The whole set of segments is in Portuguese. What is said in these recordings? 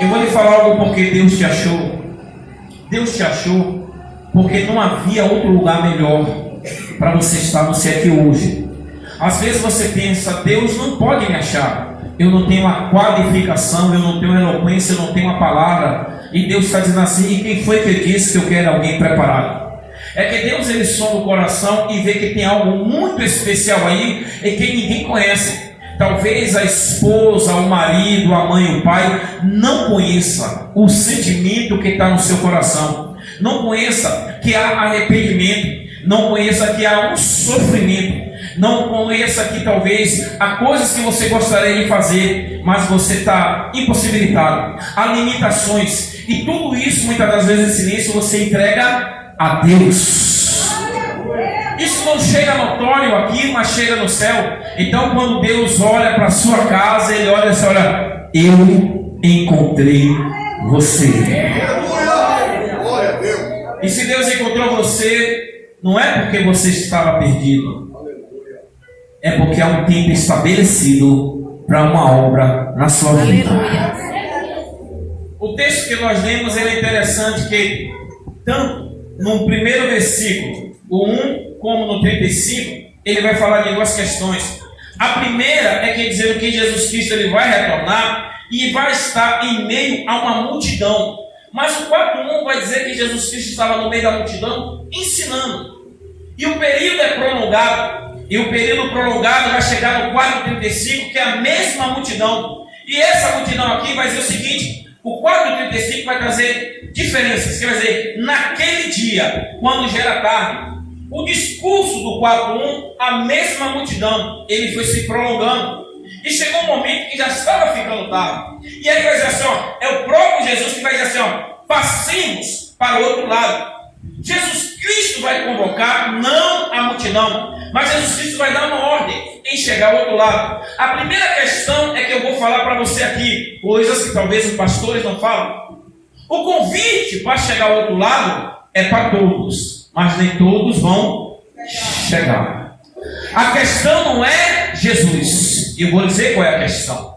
Eu vou lhe falar algo porque Deus te achou. Deus te achou porque não havia outro lugar melhor para você estar, você aqui hoje. Às vezes você pensa, Deus não pode me achar. Eu não tenho uma qualificação, eu não tenho eloquência, eu não tenho uma palavra. E Deus está dizendo assim, e quem foi que disse que eu quero alguém preparado? É que Deus ele sonda o coração e vê que tem algo muito especial aí e que ninguém conhece. Talvez a esposa, o marido, a mãe, o pai não conheça o sentimento que está no seu coração. Não conheça que há arrependimento. Não conheça que há um sofrimento. Não conheça que talvez há coisas que você gostaria de fazer, mas você está impossibilitado. Há limitações. E tudo isso, muitas das vezes, em silêncio, você entrega a Deus. Isso não chega notório aqui, mas chega no céu. Então, quando Deus olha para a sua casa, Ele olha assim, olha, eu encontrei você. E se Deus encontrou você, não é porque você estava perdido. É porque há um tempo estabelecido para uma obra na sua vida. O texto que nós lemos é interessante, que tanto no primeiro versículo, o 1, como no 35, ele vai falar de duas questões. A primeira é que dizendo que Jesus Cristo ele vai retornar e vai estar em meio a uma multidão. Mas o 4:1 vai dizer que Jesus Cristo estava no meio da multidão ensinando. E o período é prolongado. E o período prolongado vai chegar no 4:35, que é a mesma multidão. E essa multidão aqui vai dizer o seguinte: o 4:35 vai trazer diferenças. Quer dizer, naquele dia, quando já era tarde, o discurso do 4:1, a mesma multidão, ele foi se prolongando. E chegou um momento que já estava ficando tarde. E aí vai dizer assim, ó, é o próprio Jesus que vai dizer assim, ó, passemos para o outro lado. Jesus Cristo vai convocar, não a multidão, mas Jesus Cristo vai dar uma ordem em chegar ao outro lado. A primeira questão é que eu vou falar para você aqui, coisas que talvez os pastores não falam. O convite para chegar ao outro lado é para todos, mas nem todos vão chegar. A questão não é Jesus. Eu vou dizer qual é a questão.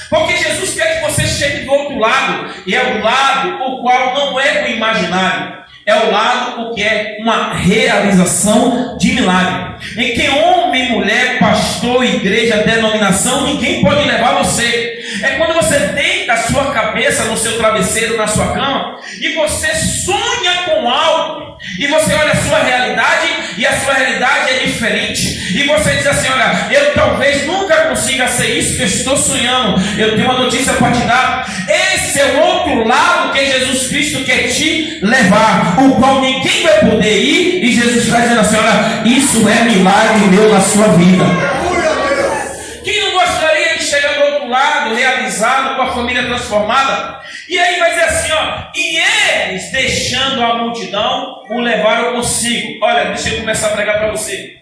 Porque Jesus quer que você chegue do outro lado, e é o lado o qual não é o imaginário. É o lado o que é uma realização de milagre. Em que homem, mulher, pastor, igreja, denominação, ninguém pode levar você. É quando você deita a sua cabeça no seu travesseiro, na sua cama, e você sonha com algo. E você olha a sua realidade, e a sua realidade é diferente. E você diz assim, olha, eu talvez nunca consiga ser isso que eu estou sonhando. Eu tenho uma notícia para te dar. Esse é o outro lado que Jesus Cristo quer te levar, o qual ninguém vai poder ir. E Jesus está dizendo assim, olha, isso é milagre meu na sua vida. Quem não gostaria de chegar do outro lado, realizado, com a família transformada? E aí vai dizer assim, ó, e eles, deixando a multidão, o levaram consigo. Olha, deixa eu começar a pregar para você.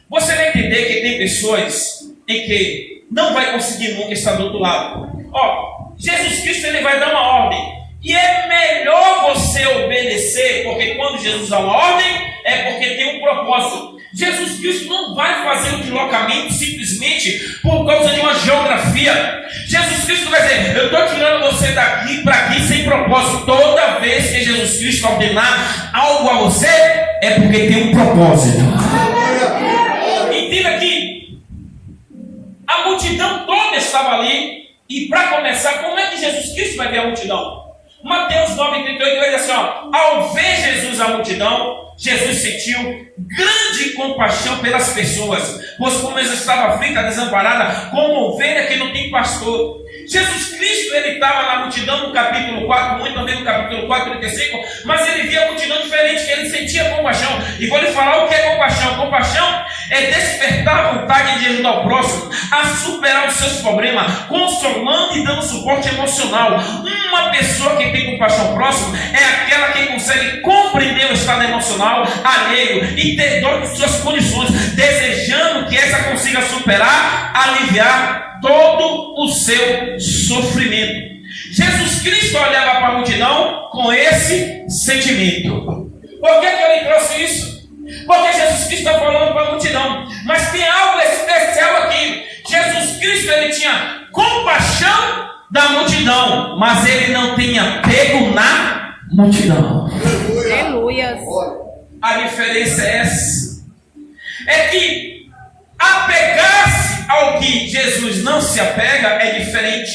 Você vai entender que tem pessoas em que não vai conseguir nunca estar do outro lado. Ó, Jesus Cristo ele vai dar uma ordem. E é melhor você obedecer, porque quando Jesus dá uma ordem, é porque tem um propósito. Jesus Cristo não vai fazer o deslocamento simplesmente por causa de uma geografia. Jesus Cristo vai dizer, eu estou tirando você daqui para aqui sem propósito. Toda vez que Jesus Cristo ordenar algo a você, é porque tem um propósito. Entenda que a multidão toda estava ali. E para começar, como é que Jesus Cristo vai ver a multidão? Mateus 9:38 vai dizer assim, ó, ao ver Jesus a multidão, Jesus sentiu grande compaixão pelas pessoas, pois como eles estavam aflitas, desamparadas, como ovelha que não tem pastor. Jesus Cristo, ele estava na multidão no capítulo 4, muito também no capítulo 4, 35, mas ele via a multidão diferente, que ele sentia compaixão. E vou lhe falar o que é compaixão. Compaixão é despertar a vontade de ajudar o próximo a superar os seus problemas, consolando e dando suporte emocional. Uma pessoa que tem compaixão próximo é aquela que consegue compreender o estado emocional alheio e ter dor de suas condições, desejando que essa consiga superar, aliviar todo o seu sofrimento. Jesus Cristo olhava para a multidão com esse sentimento. Por que ele trouxe isso? Porque Jesus Cristo está falando para a multidão. Mas tem algo especial aqui. Jesus Cristo ele tinha compaixão da multidão, mas ele não tem apego na multidão. Aleluia. A diferença é essa. É que apegar-se ao que Jesus não se apega é diferente.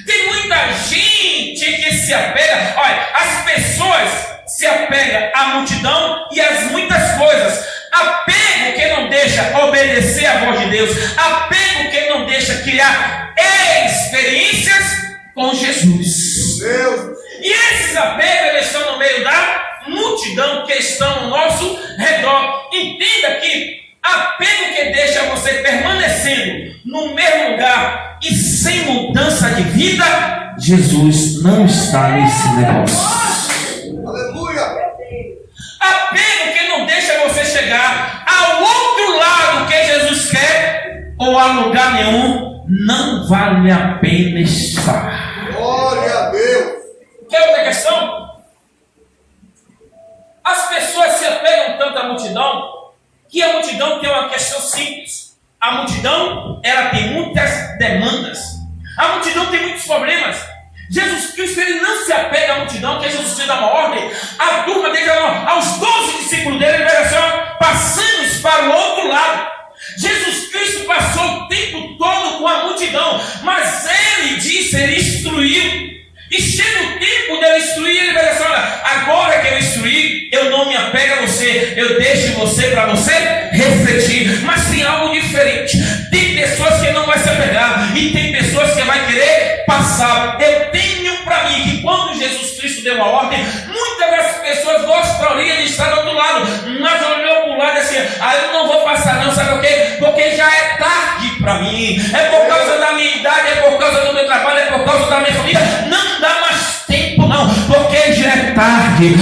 Tem muita gente que se apega. Olha, as pessoas se apegam à multidão e às muitas coisas. Apego que não deixa obedecer à voz de Deus. Apego que não deixa criar experiências com Jesus. Deus. E esses apegos, eles estão no meio da multidão que estão ao nosso redor. Entenda que apego que deixa você permanecendo no mesmo lugar e sem mudança de vida, Jesus não está nesse negócio. Aleluia. Apego que não deixa você chegar ao outro lado que Jesus quer ou a lugar nenhum, não vale a pena estar. Glória a Deus. Quer outra questão? As pessoas se apegam tanto à multidão que a multidão tem uma questão simples. A multidão, ela tem muitas demandas. A multidão tem muitos problemas. Jesus Cristo, ele não se apega à multidão, que Jesus Cristo dá uma ordem. A turma dele, aos 12 discípulos dele, ele vai dizer, passamos para o outro lado. Jesus Cristo passou o tempo todo com a multidão, mas ele disse, ele instruiu. E chega o tempo de eu instruir, ele vai dizer, olha, agora que eu instruí, eu não me apego a você, eu deixo você para você refletir. Mas tem algo diferente. Tem pessoas que não vai se apegar e tem pessoas que vai querer passar. Eu tenho para mim que quando Jesus Cristo deu uma ordem, muitas das pessoas gostariam de estar do outro lado, mas olhou para o lado e assim, eu não vou passar não, sabe por quê? Porque já é tarde para mim, é por causa da minha idade, é por causa do meu trabalho, é por causa da minha família, não dá mais tempo não, porque já é tarde.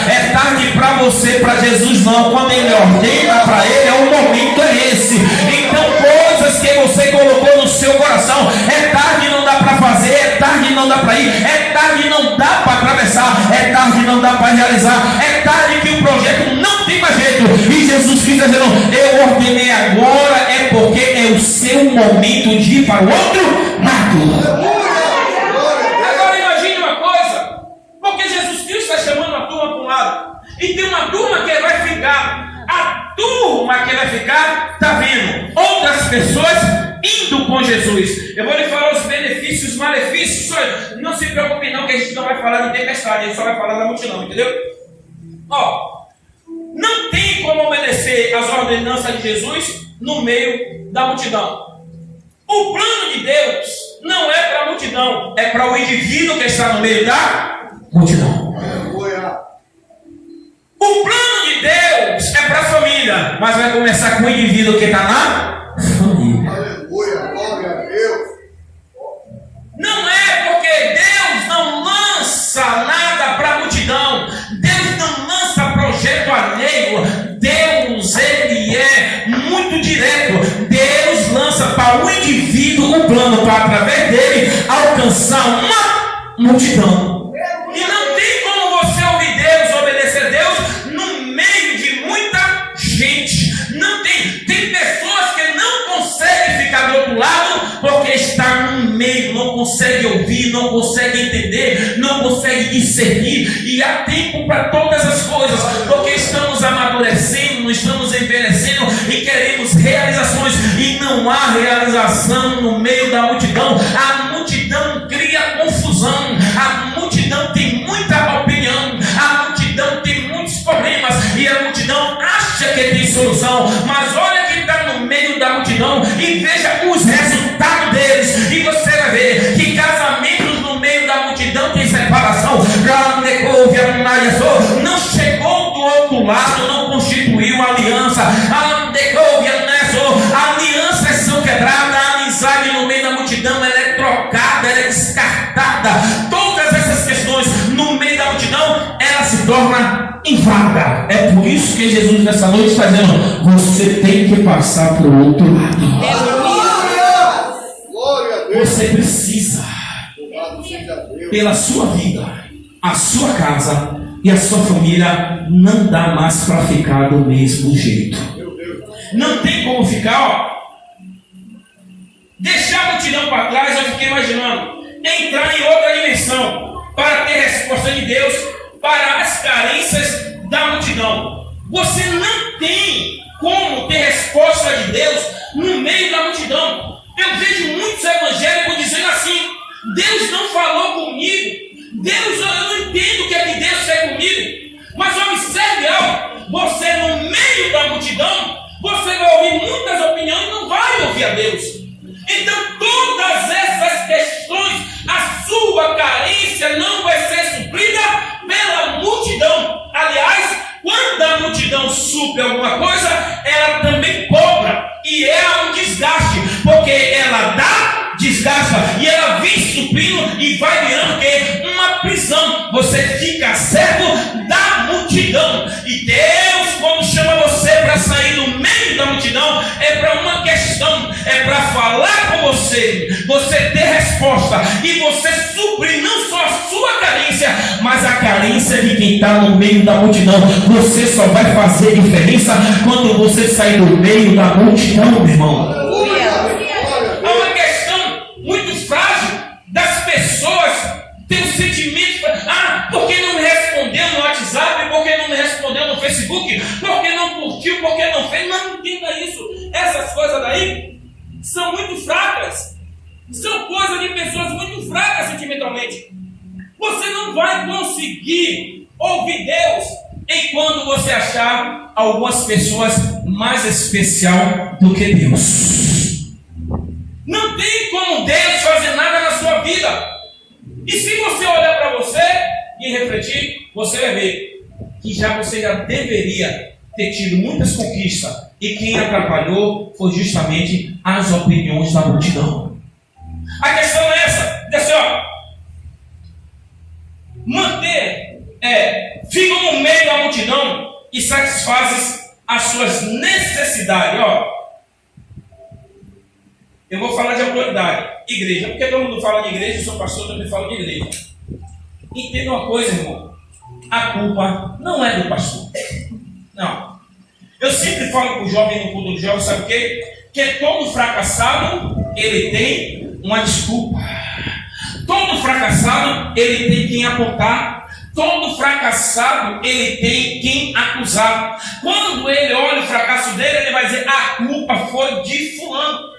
É tarde para você, para Jesus não. Quando ele ordena para ele, o momento é esse. Então coisas que você colocou no seu coração, é tarde, não dá para fazer, é tarde, não dá para ir, é tarde, não dá para atravessar, é tarde, não dá para realizar, é tarde que o projeto não tem mais jeito. E Jesus Cristo dizendo, eu ordenei agora, é porque é o seu momento de ir para o outro lado. Agora imagine uma coisa, porque Jesus Cristo está chamando a turma para um lado, e tem uma turma que vai ficar. A turma que vai ficar está vendo outras pessoas indo com Jesus. Eu vou lhe falar os benefícios, os malefícios. Não se preocupe não, que a gente não vai falar de tempestade, a gente só vai falar da multidão, entendeu? Não tem como obedecer às ordenanças de Jesus no meio da multidão. O plano de Deus não é para a multidão, é para o indivíduo que está no meio da multidão. O plano de Deus é para a família, mas vai começar com o indivíduo que está na família. Aleluia, glória a Deus. Não é porque Deus não lança nada para a multidão, Deus não lança projeto alheio. Deus, ele é muito direto. Deus lança para o indivíduo um plano para, através dele, alcançar uma multidão. E não tem como você ouvir Deus, obedecer Deus no meio de muita gente. Não tem. Tem pessoas que não conseguem ficar do outro lado porque está no meio, não consegue ouvir, não consegue entender, não consegue discernir. E há tempo para todas as coisas, porque estamos amadurecendo, estamos envelhecendo e queremos realizações, e não há realização no meio da multidão. A multidão cria confusão, a multidão tem muita opinião, a multidão tem muitos problemas e a multidão acha que tem solução. Mas olha quem está no meio da multidão e veja os resultados deles, e você vai ver que casamentos no meio da multidão tem separação. Não chegou do outro lado, não constituiu aliança. Alianças são quebradas, a amizade no meio da multidão ela é trocada, ela é descartada. Todas essas questões no meio da multidão, ela se torna inválida. É por isso que Jesus nessa noite está dizendo, você tem que passar para o outro lado. Você precisa, pela sua vida, a sua casa e a sua família, não dá mais para ficar do mesmo jeito. Não tem como ficar, deixar a multidão para trás, eu fiquei imaginando, entrar em outra dimensão, para ter resposta de Deus para as carências da multidão. Você não tem como ter resposta de Deus no meio da multidão. Eu vejo muitos evangélicos dizendo assim: Deus não falou comigo, Deus, eu não entendo o que é que Deus quer comigo. Mas observe algo: você no meio da multidão, você vai ouvir muitas opiniões e não vai ouvir a Deus. Então todas essas questões, a sua carência não vai ser suprida pela multidão. Aliás, quando a multidão supre alguma coisa, ela também cobra, e é um desgaste, porque ela dá, desgasta, e ela vem suprindo e vai virando o quê? Uma prisão. Você fica servo da multidão, e Deus, quando chama você para sair do meio da multidão, é para uma questão, é para falar com você, você ter resposta, e você suprir não só a sua carência, mas a carência de quem está no meio da multidão. Você só vai fazer diferença quando você sair do meio da multidão, meu irmão. É uma questão muito frágil das pessoas ter o sentimento: ah, por que não me respondeu no WhatsApp? Por que não me respondeu no Facebook? Por que não curtiu? Por que não fez? Não entenda isso. Essas coisas daí são muito fracas. São coisas de pessoas muito fracas sentimentalmente. Você não vai conseguir ouvir Deus enquanto você achar algumas pessoas mais especial do que Deus. Não tem como Deus fazer nada na sua vida. E se você olhar para você e refletir, você vai ver que você já deveria ter tido muitas conquistas, e quem atrapalhou foi justamente as opiniões da multidão. A questão é essa: assim, ó, ficam no meio da multidão e satisfazem as suas necessidades. Ó, eu vou falar de autoridade, igreja, porque todo mundo fala de igreja, eu sou pastor, também falo de igreja. Entenda uma coisa, irmão: a culpa não é do pastor. Não. Eu sempre falo para o jovem no culto do jovem, sabe o quê? Que todo fracassado, ele tem uma desculpa. Todo fracassado, ele tem quem apontar. Todo fracassado, ele tem quem acusar. Quando ele olha o fracasso dele, ele vai dizer: a culpa foi de fulano.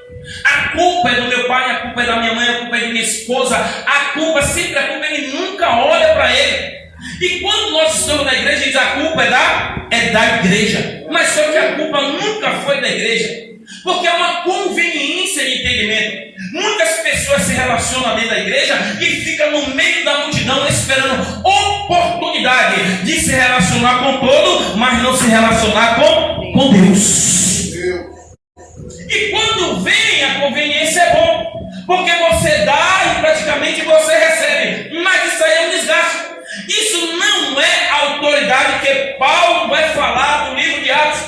A culpa é do meu pai, a culpa é da minha mãe, a culpa é de minha esposa. A culpa, sempre a culpa, ele nunca olha para ele. E quando nós estamos na igreja, diz: a culpa é da igreja. Mas só que a culpa nunca foi da igreja, porque é uma conveniência de entendimento. Muitas pessoas se relacionam dentro da igreja e ficam no meio da multidão esperando oportunidade de se relacionar com todo, mas não se relacionar com Deus. E quando vem a conveniência, é bom, porque você dá e praticamente você recebe. Mas isso aí é um desgaste. Isso não é a autoridade que Paulo vai falar no livro de Atos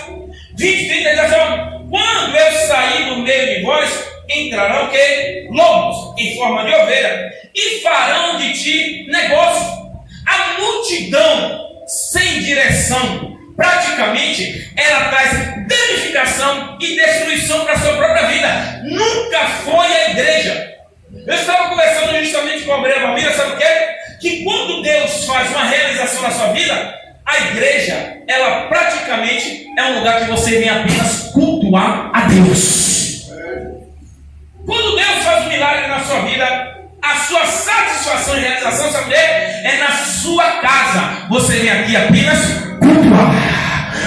20, 30, diz assim: quando eu sair do meio de vós, entrarão o quê? Lobos em forma de ovelha, e farão de ti negócio. A multidão sem direção, praticamente, ela traz danificação e destruição para a sua própria vida. Nunca foi a igreja. Eu estava conversando justamente com a obreira família, sabe o quê? Que quando Deus faz uma realização na sua vida, a igreja, ela praticamente é um lugar que você vem apenas cultuar a Deus. Quando Deus faz um milagre na sua vida, a sua satisfação e realização, sabe o quê? É na sua casa. Você vem aqui apenas cultuar.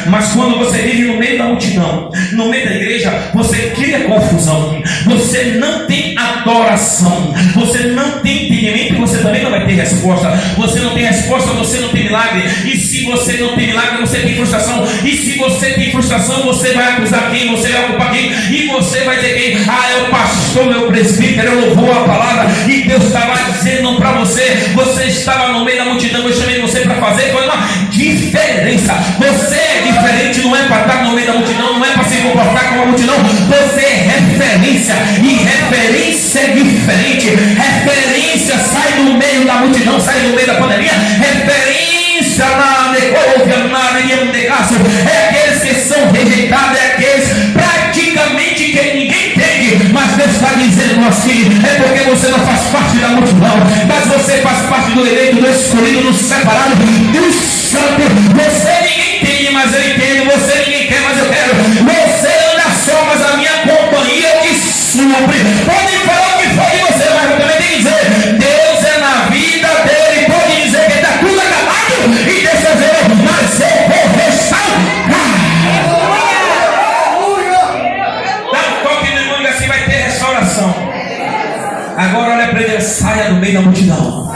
Mas quando você vive no meio da multidão, no meio da igreja, você cria confusão. Você não tem adoração. Você não tem entendimento e você também não vai ter resposta. Você não tem resposta, você não tem milagre. E se você não tem milagre, você tem frustração. E se você tem frustração, você vai acusar quem? Você vai culpar quem? E você vai dizer quem? Ah, é o pastor, meu presbítero, eu louvou a palavra. E Deus estava dizendo para você. Você estava no meio da multidão. Eu chamei você para fazer uma diferença. Você é diferente, não é para estar no meio da multidão, não é para se comportar como a multidão. Você é referência, e referência é diferente. Referência sai do meio da multidão, sai do meio da pandemia. Referência é aqueles que são rejeitados, é aqueles praticamente que ninguém entende. aqui, mas Deus está dizendo assim, é porque você não faz parte da multidão, mas você faz parte do eleito, do escolhido, do separado, do santo. Você ninguém tem, mas eu entendo. Você ninguém quer, mas eu quero. Você anda só, mas a minha companhia te supre. Pode falar o que for de você, mas eu também tenho que dizer, Deus é na vida dele. Pode dizer que está tudo acabado e Deus está dizendo, mas eu vou restaurar. Dá um toque no irmão e assim vai ter restauração. Agora olha para ele, saia do meio da multidão.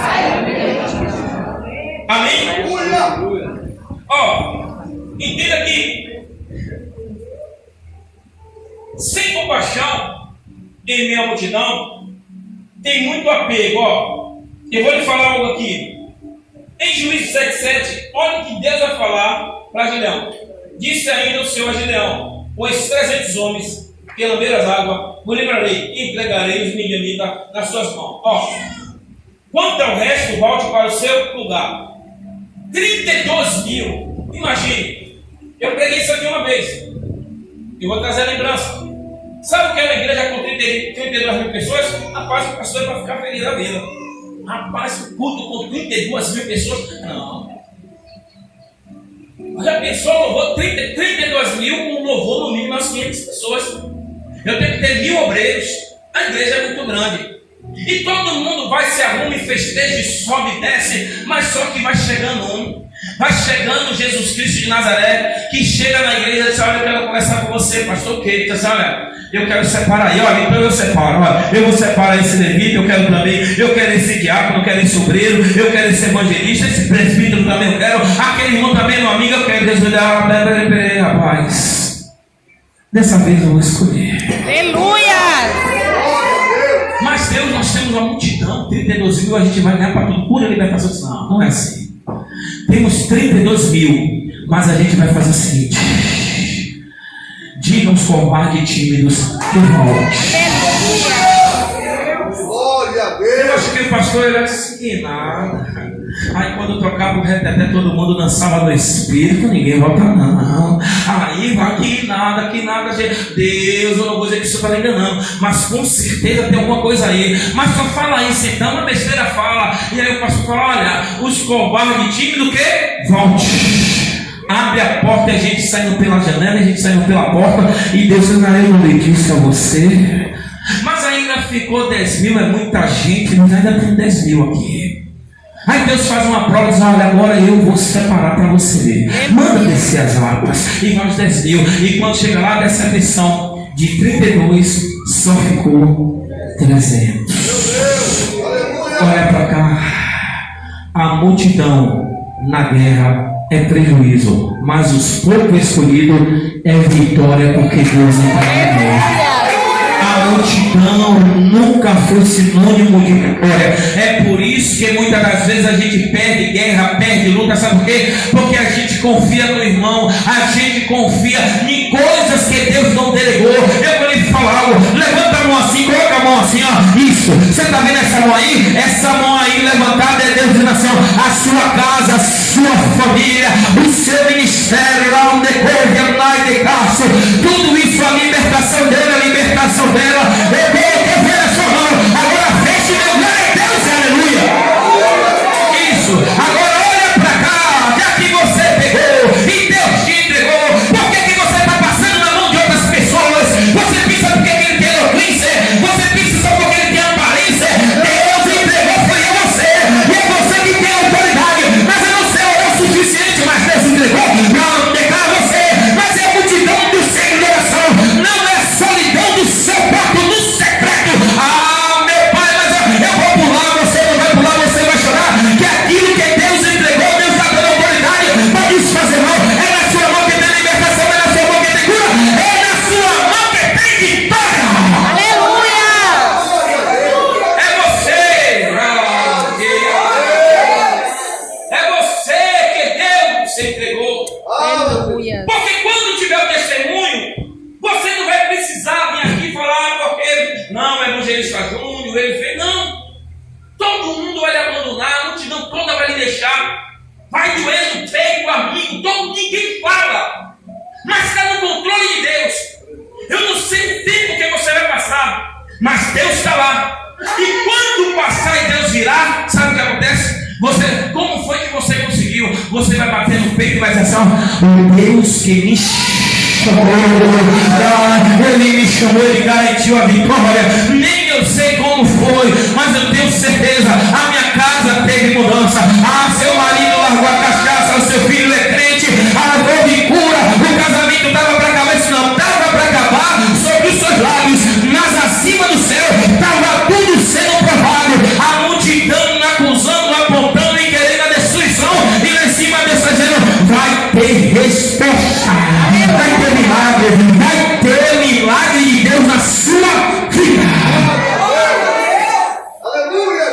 Amém? Ó, entenda que sem compaixão em meio à multidão tem muito apego. Ó, eu vou lhe falar algo aqui. Em Juízes 7:7, olha o que Deus vai falar para Gideão. Disse ainda o Senhor a Gideão: pois 300 homens que lamberam as águas, vos livrarei e entregarei os midianitas nas suas mãos. Ó, quanto ao resto, volte para o seu lugar. 32 mil. Imagine, eu preguei isso aqui uma vez. Eu vou trazer a lembrança. Sabe o que é uma igreja com 32 mil pessoas? Rapaz, o pastor vai ficar feliz da vida. Rapaz, o culto com 32 mil pessoas? Não. Já pensou louvor? 32 mil com louvor no mínimo umas 500 pessoas. Eu tenho que ter 1000 obreiros. A igreja é muito grande. E todo mundo vai, se arruma e festeja, e sobe e desce, mas só que vai chegando um. Vai chegando Jesus Cristo de Nazaré, que chega na igreja e diz: olha, eu quero conversar com você, pastor, o quê? Ele diz: olha, eu quero separar aí, olha, então eu separo, olha, eu vou separar esse levita, eu quero também, eu quero esse diácono, eu quero esse obreiro, eu quero esse evangelista, esse presbítero também eu quero, aquele irmão também, meu amigo, eu quero. Deus me dá, rapaz, dessa vez eu vou escolher. Aleluia! Mas Deus, nós temos uma multidão, 32 mil, a gente vai ganhar para tudo, pura libertação. Não, não é assim. Temos 32 mil, mas a gente vai fazer o seguinte: digam os covardes e tímidos que volte. Glória a Eu Deus. acho que o pastor ele disse que nada. Aí quando tocava o reteté, todo mundo dançava no espírito, ninguém volta não. Aí vai que nada, gente. Deus, eu não vou dizer que isso está enganando, mas com certeza tem alguma coisa aí. Mas só fala isso então, uma besteira fala. E aí o pastor fala: olha, os covardes tímidos o quê? Volte. Abre a porta e a gente saindo pela janela, a gente saindo pela porta, e Deus diz: eu não lhe disse a você. Mas ainda ficou 10 mil, é muita gente, mas ainda tem 10 mil aqui. Aí Deus faz uma prova e diz: olha, agora eu vou separar para você ver. Manda descer as águas. E vai os 10 mil. E quando chega lá, dessa missão de 32, só ficou 300. Olha para cá. A multidão na guerra é prejuízo, mas os poucos escolhidos é vitória, porque Deus está na guerra. A multidão nunca foi sinônimo de vitória. É por isso que muitas das vezes a gente perde guerra, perde luta. Sabe por quê? Porque a gente confia no irmão, a gente confia em coisas que Deus não delegou. Eu vou lhe falar algo: levanta a mão assim, coloca a mão assim, ó. Isso, você está vendo essa mão aí? Essa mão aí levantada é Deus dizendo assim: ó, a sua casa, a sua família, o seu ministério, lá onde corre, lá de caço, tudo isso, a libertação dele, a libertação dela. Eu vou ver a sua mão. Agora feche meu glória a Deus, aleluia. Isso, agora olha para cá, já que você pegou e Deus te entregou, por que você está passando na mão de outras pessoas? Você pensa porque ele tem eloquência? Você pensa só porque ele tem aparência? Deus entregou, foi a você, e é você que tem autoridade, mas eu não sei o suficiente, mas Deus entregou para declarar você. Mas é a multidão do sem oração, não é a solidão do seu quarto no secreto. Ah, meu pai, mas eu vou pular, você não vai pular, você vai chorar, que aquilo que Deus entregou, Deus está dando autoridade para desfazer mal. É na sua mão que tem libertação, é na sua mão que tem cura, é na sua mão que tem vitória. Aleluia! É você, é você que Deus se entregou. Aleluia! Porque quando tiver o testemunho, você não vai precisar vir aqui falar porque não, evangelista Júnior, ele fez. Não, todo mundo vai lhe abandonar, a multidão toda vai lhe deixar, vai doendo, feio, amigo, ninguém fala, mas está no controle de Deus. Eu não sei o tempo que você vai passar, mas Deus está lá. E quando passar e Deus virá, sabe o que acontece? Como foi que você conseguiu? Você vai bater no peito e vai dizer assim: o Deus que me chamou, Ele me chamou, Ele garantiu a vitória. Nem eu sei como foi, mas eu tenho certeza, a minha casa teve mudança. Seu marido largou a cachaça, o seu filho é crente, houve cura, o casamento estava para acabar, isso não estava para acabar sobre os seus lábios, mas acima do céu estava tudo sendo provado. A multidão acusando, apontando e querendo a destruição, e lá em cima Deus está dizendo: vai ter resposta, vai ter milagre de Deus na sua vida. Aleluia.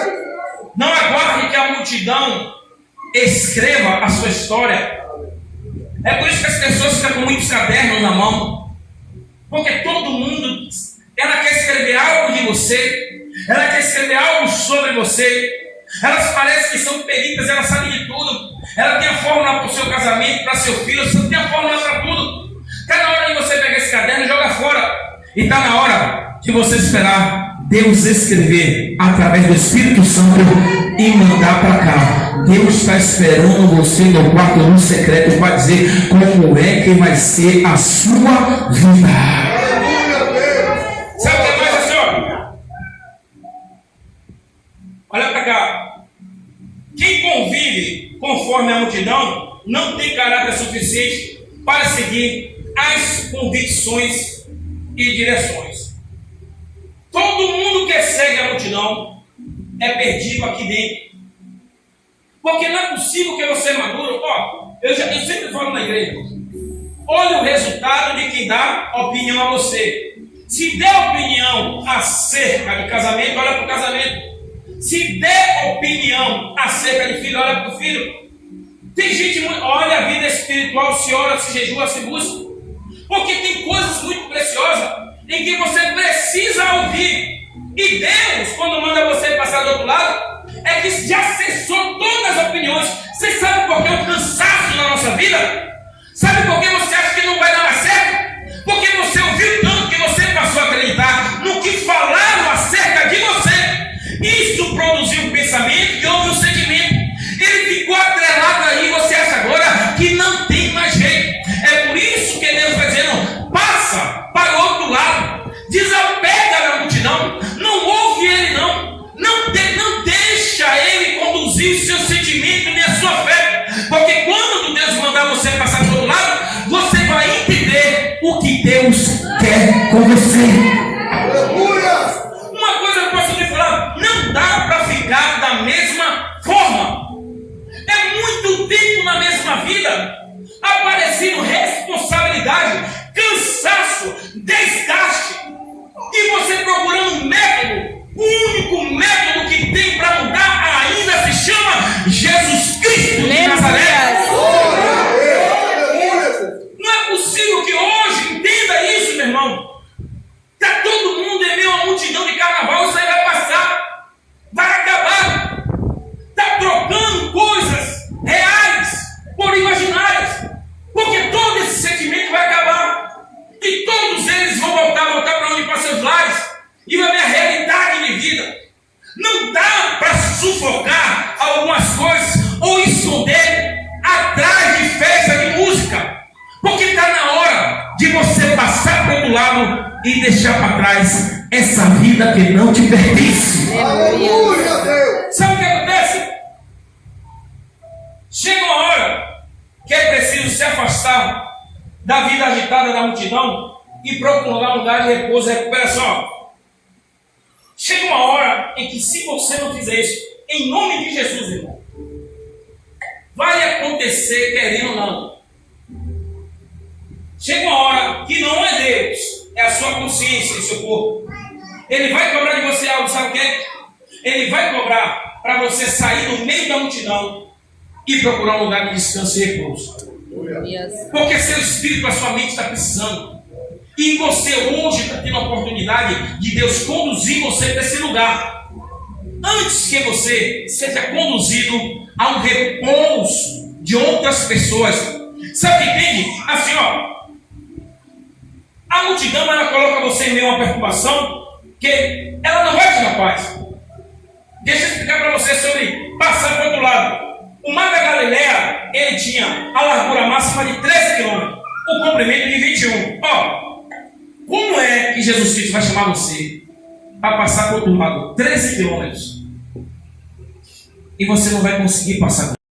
Não aguarde que a multidão escreva a sua história. É por isso que as pessoas ficam com muitos cadernos na mão, porque todo mundo, ela quer escrever algo de você, ela quer escrever algo sobre você. Elas parecem que são peritas, elas sabem de tudo. Ela tem a fórmula para o seu casamento, para seu filho, você tem a fórmula para tudo. Está na hora de você pegar esse caderno e jogar fora. E está na hora de você esperar Deus escrever através do Espírito Santo e mandar para cá. Deus está esperando você no quarto no secreto para dizer como é que vai ser a sua vida. Sabe o que é mais assim, ó? Olha para cá. Quem convive conforme a multidão não tem caráter suficiente para seguir as convicções e direções. Todo mundo que segue a multidão é perdido aqui dentro. Porque não é possível que você madure. Eu sempre falo na igreja: olha o resultado de quem dá opinião a você. Se der opinião acerca de casamento, olha para o casamento. Se der opinião acerca de filho, olha para o filho. Tem gente, olha a vida espiritual, se ora, se jejua, se busca. Porque tem coisas muito preciosas em que você precisa ouvir. E Deus, quando manda você passar do outro lado, é que já cessou todas as opiniões. Você sabe por que o cansaço na nossa vida? Sabe por que você acha que não vai dar mais certo? Porque você ouviu tanto que você passou a acreditar no que falaram acerca de você. Isso produziu um pensamento e houve um sentimento. Ele ficou atrelado aí. Você acha agora que não tem mais jeito. É por isso que Deus está dizendo: passa para o outro lado, desapega da multidão, não ouve ele não deixa ele conduzir o seu sentimento nem a sua fé, porque quando Deus mandar você passar para o outro lado, você vai entender o que Deus quer com você. Uma coisa eu posso te falar: não dá para ficar da mesma forma. É muito tempo na mesma vida, aparecendo responsabilidade, cansaço, desgaste, e você procurando um método. O único método que tem para mudar ainda se chama Jesus Cristo de Nazaré. Não é possível que hoje, entenda isso, meu irmão. Está todo mundo em meio a uma multidão de carnaval, isso aí vai passar, vai acabar. Está trocando coisas reais por imaginárias, porque todo esse sentimento vai acabar. E todos eles vão voltar para onde? Para seus lares. E vai ver a realidade de vida. Não dá para sufocar algumas coisas ou esconder atrás de festa de música. Porque está na hora de você passar para o outro lado e deixar para trás essa vida que não te pertence. Aleluia, Deus. Sabe o que acontece? Chega uma hora que é preciso se afastar da vida agitada da multidão e procurar um lugar de repouso e recuperação. Chega uma hora em que, se você não fizer isso, em nome de Jesus, irmão, vai acontecer, querendo ou não. Chega uma hora que não é Deus, é a sua consciência e seu corpo. Ele vai cobrar de você algo, sabe o quê? Ele vai cobrar para você sair do meio da multidão e procurar um lugar de descanso e repouso. Porque seu espírito, a sua mente está precisando. E você hoje está tendo a oportunidade de Deus conduzir você para esse lugar. Antes que você seja conduzido a um repouso de outras pessoas. Sabe o que entende? Assim, ó. A multidão, ela coloca você em meio a uma perturbação que ela não vai te dar paz. Deixa eu explicar para você sobre passar para o outro lado. O mar da Galileia, ele tinha a largura máxima de 13 quilômetros, o comprimento de 21. Ó, como é que Jesus Cristo vai chamar você para passar para o outro lado 13 quilômetros e você não vai conseguir passar?